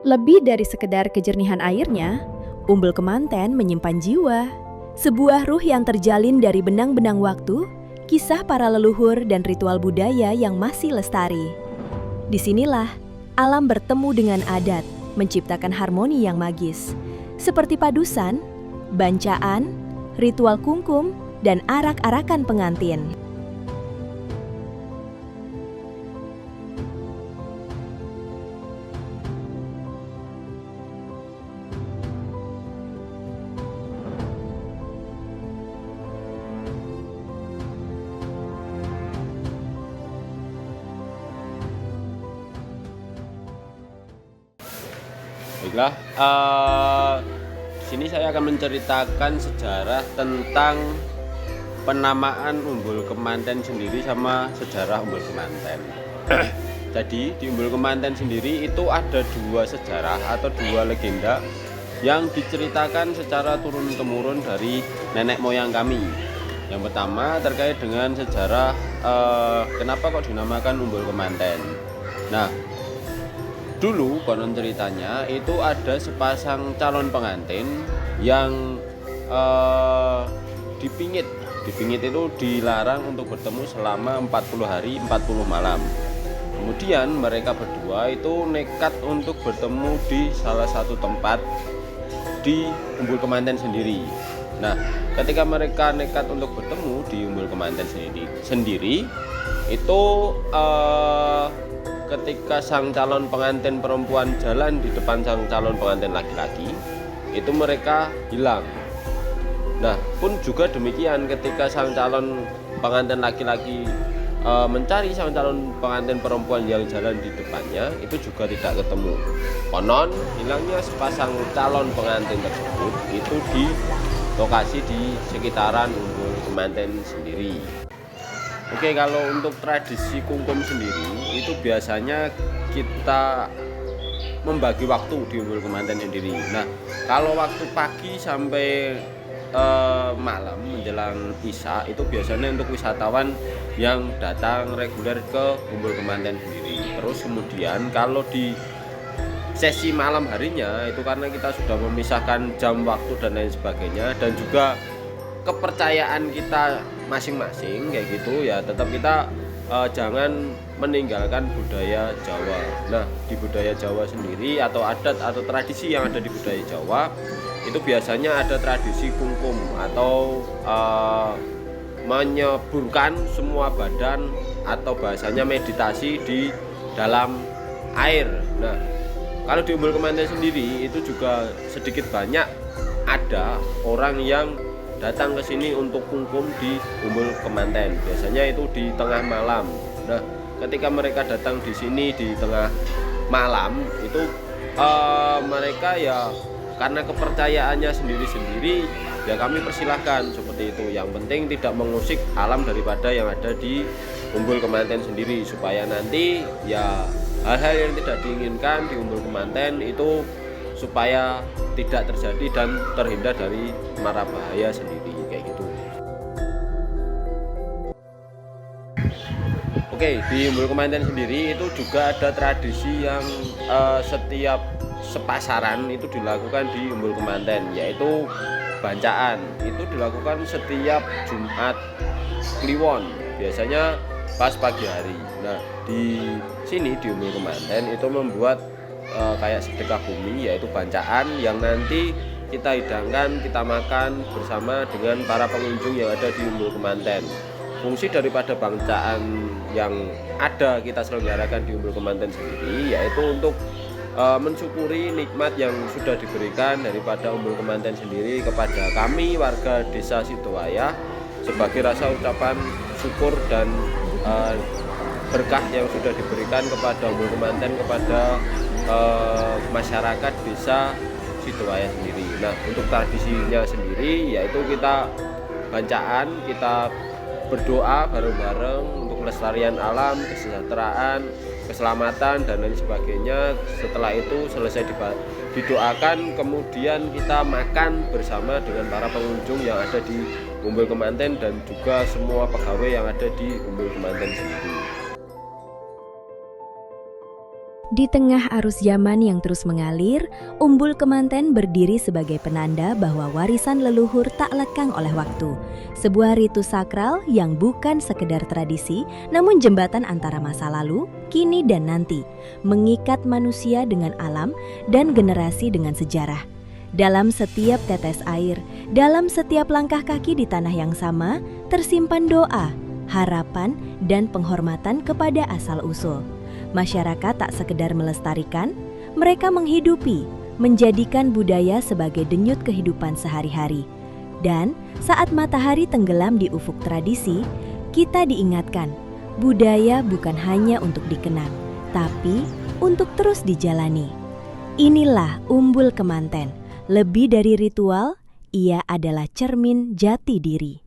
Lebih dari sekedar kejernihan airnya, Umbul Kemanten menyimpan jiwa. Sebuah ruh yang terjalin dari benang-benang waktu, kisah para leluhur dan ritual budaya yang masih lestari. Disinilah alam bertemu dengan adat, menciptakan harmoni yang magis. Seperti padusan, bancaan, ritual kungkum, dan arak-arakan pengantin. Baiklah, di sini saya akan menceritakan sejarah tentang penamaan Umbul Kemanten sendiri sama sejarah Umbul Kemanten. Jadi di Umbul Kemanten sendiri itu ada dua sejarah atau dua legenda yang diceritakan secara turun-temurun dari nenek moyang kami. Yang pertama terkait dengan sejarah kenapa kok dinamakan Umbul Kemanten. Nah, dulu konon ceritanya itu ada sepasang calon pengantin yang dipingit itu dilarang untuk bertemu selama 40 hari 40 malam. Kemudian mereka berdua itu nekat untuk bertemu di salah satu tempat di Umbul Kemanten sendiri. Nah, ketika mereka nekat untuk bertemu di Umbul Kemanten sendiri itu ketika sang calon pengantin perempuan jalan di depan sang calon pengantin laki-laki, itu mereka hilang. Nah, pun juga demikian ketika sang calon pengantin laki-laki mencari sang calon pengantin perempuan yang jalan di depannya, itu juga tidak ketemu. Konon hilangnya sepasang calon pengantin tersebut itu di lokasi di sekitaran Umbul Kemanten sendiri. Oke, kalau untuk tradisi kungkum sendiri itu biasanya kita membagi waktu di Umbul Kemanten sendiri. Nah, kalau waktu pagi sampai malam menjelang Isya itu biasanya untuk wisatawan yang datang reguler ke Umbul Kemanten sendiri. Terus kemudian kalau di sesi malam harinya itu karena kita sudah memisahkan jam waktu dan lain sebagainya, dan juga kepercayaan kita masing-masing kayak gitu ya, tetap kita jangan meninggalkan budaya Jawa. Nah, di budaya Jawa sendiri atau adat atau tradisi yang ada di budaya Jawa itu biasanya ada tradisi kungkum atau menyeburkan semua badan atau bahasanya meditasi di dalam air. Nah, kalau di Umbul Kemanten sendiri itu juga sedikit banyak ada orang yang datang ke sini untuk kungkum di Umbul Kemanten. Biasanya itu di tengah malam. Nah, ketika mereka datang di sini di tengah malam itu mereka ya karena kepercayaannya sendiri-sendiri ya kami persilahkan seperti itu. Yang penting tidak mengusik alam daripada yang ada di Umbul Kemanten sendiri, supaya nanti ya hal-hal yang tidak diinginkan di Umbul Kemanten itu supaya tidak terjadi dan terhindar dari mara bahaya sendiri kayak gitu. Oke, di Umbul Kemanten sendiri itu juga ada tradisi yang setiap sepasaran itu dilakukan di Umbul Kemanten, yaitu bancaan. Itu dilakukan setiap Jumat Kliwon, biasanya pas pagi hari. Nah, di sini di Umbul Kemanten itu membuat kayak sedekah bumi, yaitu bancaan yang nanti kita hidangkan, kita makan bersama dengan para pengunjung yang ada di Umbul Kemanten. Fungsi daripada bancaan yang ada kita selenggarakan di Umbul Kemanten sendiri yaitu untuk mensyukuri nikmat yang sudah diberikan daripada Umbul Kemanten sendiri kepada kami warga Desa Sidowayah sebagai rasa ucapan syukur dan berkah yang sudah diberikan kepada Umbul Kemanten kepada masyarakat Desa Sidowayah sendiri. Nah, untuk tradisinya sendiri yaitu kita bancaan, kita berdoa bareng-bareng untuk kelestarian alam, kesejahteraan, keselamatan dan lain sebagainya. Setelah itu selesai didoakan, kemudian kita makan bersama dengan para pengunjung yang ada di Umbul Kemanten dan juga semua pegawai yang ada di Umbul Kemanten sendiri. Di tengah arus zaman yang terus mengalir, Umbul Kemanten berdiri sebagai penanda bahwa warisan leluhur tak lekang oleh waktu. Sebuah ritus sakral yang bukan sekedar tradisi, namun jembatan antara masa lalu, kini dan nanti, mengikat manusia dengan alam dan generasi dengan sejarah. Dalam setiap tetes air, dalam setiap langkah kaki di tanah yang sama, tersimpan doa, harapan, dan penghormatan kepada asal-usul. Masyarakat tak sekedar melestarikan, mereka menghidupi, menjadikan budaya sebagai denyut kehidupan sehari-hari. Dan saat matahari tenggelam di ufuk tradisi, kita diingatkan, budaya bukan hanya untuk dikenang, tapi untuk terus dijalani. Inilah Umbul Kemanten, lebih dari ritual, ia adalah cermin jati diri.